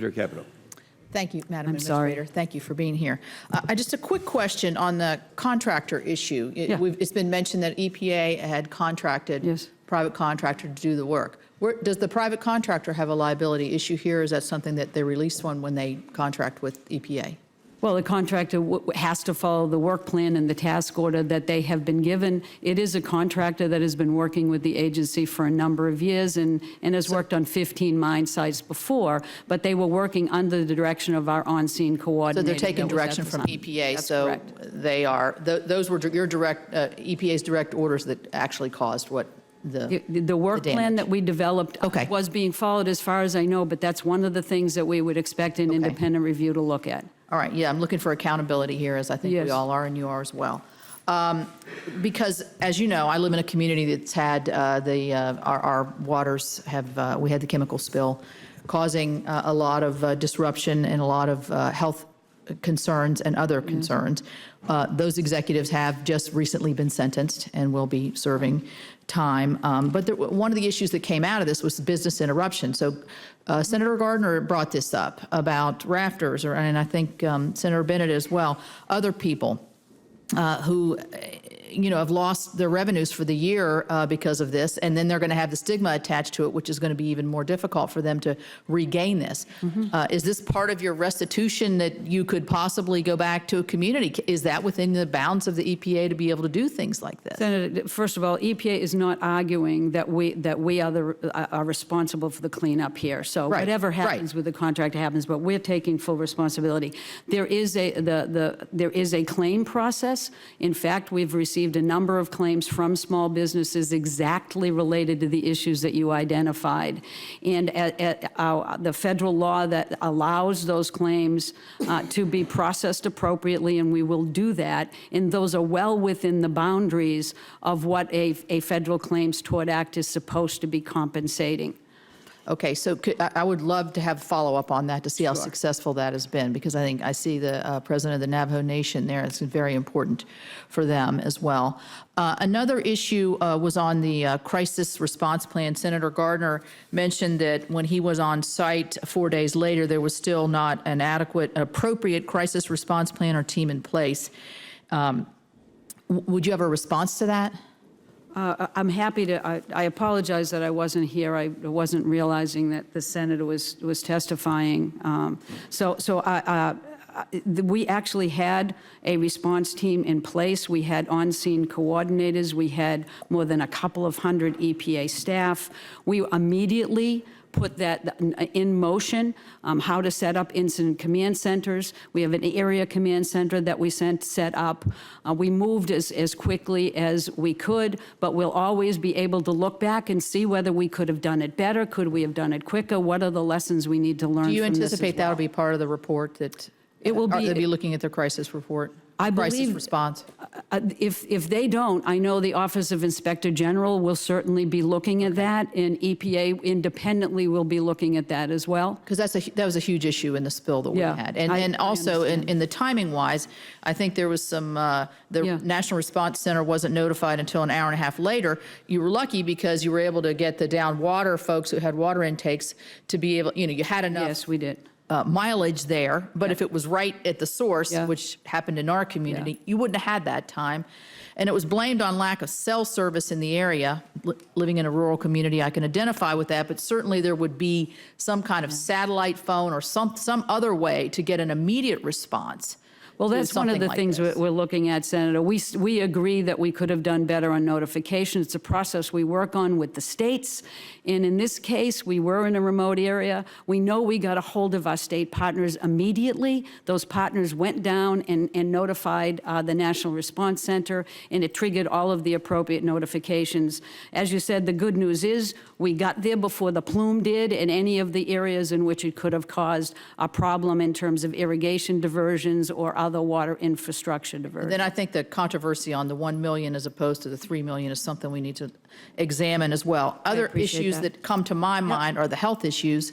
Capito. Thank you, Madam Administrator. Thank you for being here. Just a quick question on the contractor issue. It's been mentioned that EPA had contracted private contractor to do the work. Does the private contractor have a liability issue here? Or is that something that they release one when they contract with EPA? Well, the contractor has to follow the work plan and the task order that they have been given. It is a contractor that has been working with the agency for a number of years and has worked on 15 mine sites before, but they were working under the direction of our on-scene coordinator. So they're taking direction from EPA. That's so correct. They are. Those were your direct EPA's direct orders that actually caused what the work plan that we developed was being followed as far as I know, but that's one of the things that we would expect an independent review to look at. All right, yeah, I'm looking for accountability here, as I think we all are, and you are as well. Because, as you know, I live in a community that's had our waters have, we had the chemical spill, causing a lot of disruption and a lot of health concerns and other concerns. Those executives have just recently been sentenced and will be serving time. But one of the issues that came out of this was business interruption. So Senator Gardner brought this up about rafters, and I think Senator Bennett as well, other people who have lost their revenues for the year because of this, and then they're going to have the stigma attached to it, which is going to be even more difficult for them to regain this. Is this part of your restitution that you could possibly go back to a community? Is that within the bounds of the EPA to be able to do things like this? Senator, first of all, EPA is not arguing that we are responsible for the cleanup here. So whatever happens with the contract happens, but we're taking full responsibility. There is a claim process. In fact, we've received a number of claims from small businesses exactly related to the issues that you identified. And the federal law that allows those claims to be processed appropriately, and we will do that, and those are well within the boundaries of what a Federal Claims Tort Act is supposed to be compensating. Okay, so I would love to have follow-up on that to see how successful that has been, because I think I see the president of the Navajo Nation there. It's very important for them as well. Another issue was on the crisis response plan. Senator Gardner mentioned that when he was on site 4 days later, there was still not an adequate, appropriate crisis response plan or team in place. Would you have a response to that? I'm happy to. I apologize that I wasn't here. I wasn't realizing that the senator was testifying. We actually had a response team in place. We had on-scene coordinators. We had more than a couple of hundred EPA staff. We immediately put that in motion, how to set up incident command centers. We have an area command center that we set up. We moved as quickly as we could, but we'll always be able to look back and see whether we could have done it better. Could we have done it quicker? What are the lessons we need to learn from this? Do you anticipate that will be part of the report that it will be? They'll be looking at their crisis report? I believe, crisis response. If they don't, I know the Office of Inspector General will certainly be looking at that, and EPA independently will be looking at that as well. Because that was a huge issue in the spill that we had. And also in the timing wise, I think there was some, the National Response Center wasn't notified until an hour and a half later. You were lucky because you were able to get the down water folks who had water intakes to be able, you had enough. Yes, we did. Mileage there, but if it was right at the source, which happened in our community, you wouldn't have had that time. And it was blamed on lack of cell service in the area. Living in a rural community, I can identify with that, but certainly there would be some kind of satellite phone or some other way to get an immediate response. Well, that's one of the things we're looking at, Senator. We agree that we could have done better on notification. It's a process we work on with the states. And in this case, we were in a remote area. We know we got a hold of our state partners immediately. Those partners went down and notified the National Response Center, and it triggered all of the appropriate notifications. As you said, the good news is we got there before the plume did in any of the areas in which it could have caused a problem in terms of irrigation diversions or other water infrastructure diversion. Then I think the controversy on the 1 million as opposed to the 3 million is something we need to examine as well. Other issues that come to my mind are the health issues,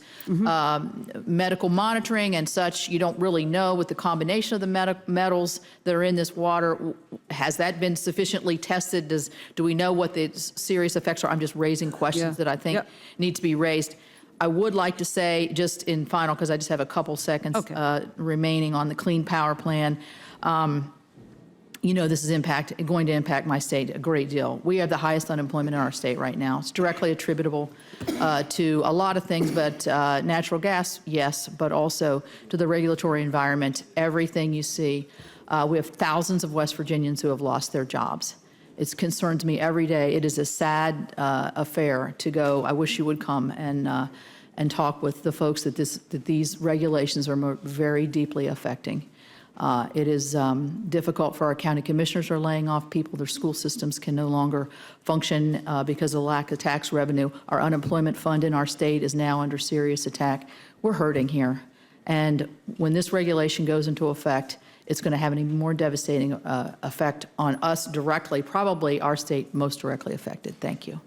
medical monitoring and such. You don't really know with the combination of the metals that are in this water. Has that been sufficiently tested? Do we know what the serious effects are? I'm just raising questions that I think need to be raised. I would like to say, just in final, because I just have a couple seconds remaining on the Clean Power Plan. You know, this is going to impact my state a great deal. We have the highest unemployment in our state right now. It's directly attributable to a lot of things, but natural gas, yes, but also to the regulatory environment, everything you see. We have thousands of West Virginians who have lost their jobs. It concerns me every day. It is a sad affair to go. I wish you would come and talk with the folks that these regulations are very deeply affecting. It is difficult for our county commissioners who are laying off people. Their school systems can no longer function because of lack of tax revenue. Our unemployment fund in our state is now under serious attack. We're hurting here. And when this regulation goes into effect, it's going to have an even more devastating effect on us directly, probably our state most directly affected. Thank you.